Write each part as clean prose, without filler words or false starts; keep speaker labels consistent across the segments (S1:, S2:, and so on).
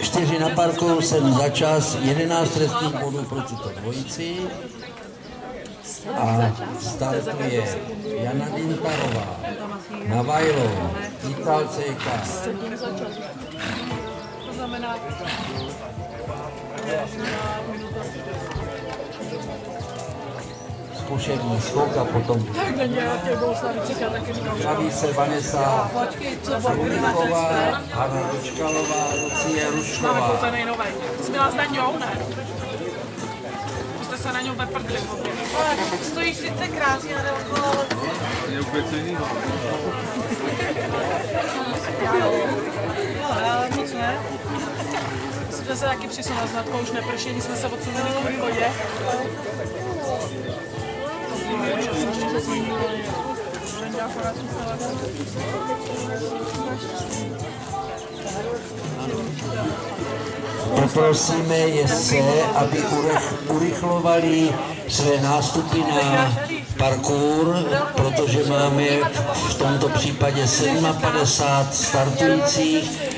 S1: 4 na parkour, 7 za čas, 11 trestních bodů pro tuto dvojici. A startuje Jana Dintarová, na Vajlo, Ital CK.
S2: To znamená,
S1: Zkušební skok a potom praví se Vanessa Ruliková, Hanna Dočkalová, Lucie Rušková.
S2: Jsi byla s Daňou, ne? Jste se na něm veprdli. Stojíš sice krásně, ale okolo...
S3: Je úplně cený.
S2: Ale moc ne. Jsme se taky přisunuli s Natkou, už neprší, jsme se odsunuli k východě.
S1: Poprosíme jezdce, aby urychlovali své nástupy na parkour, protože máme v tomto případě 57 startujících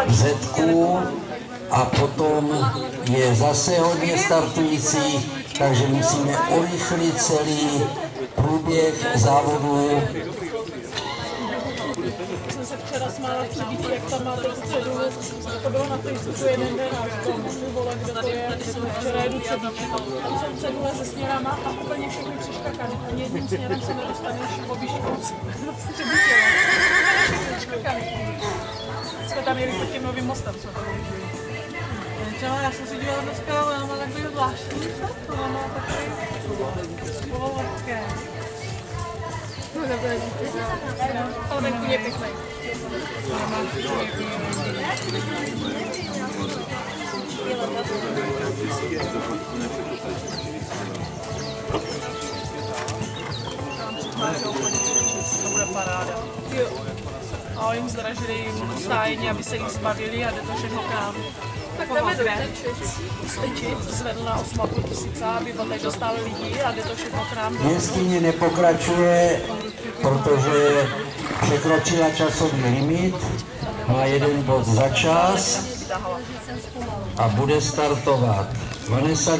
S1: v Zetku a potom je zase hodně startujících, takže musíme urychlit celý průběh závodu.
S2: Jsem se včera smála přibítí, jak tam máte středu, to bylo na Facebooku jeden den a v tom vole, kde to je, včera jedu přibítí. Tam jsou cedule se směrama a úplně všechny přeškakaný. Ani jedním směrem se nedostaneš po výšku střebítě. Přeškakaný. Jsme tam jeli pod tím novým mostem, jsme tam jezdili. Já jsem si dívala dneska, ale ona má takový zvláštní set, ona má takový polovodké. Ale venku je pěkný. To bude paráda. A jim zdražili stájení, aby se jich zbavili a jde to všechno k nám. Tak jdeme do Stečit, zvedl na 8,5 tisíce, aby tady dostali lidi a jde to všechno k nám.
S1: Jeskyně nepokračuje, protože překročila časový limit, má 1 bod za čas a bude startovat Vanessa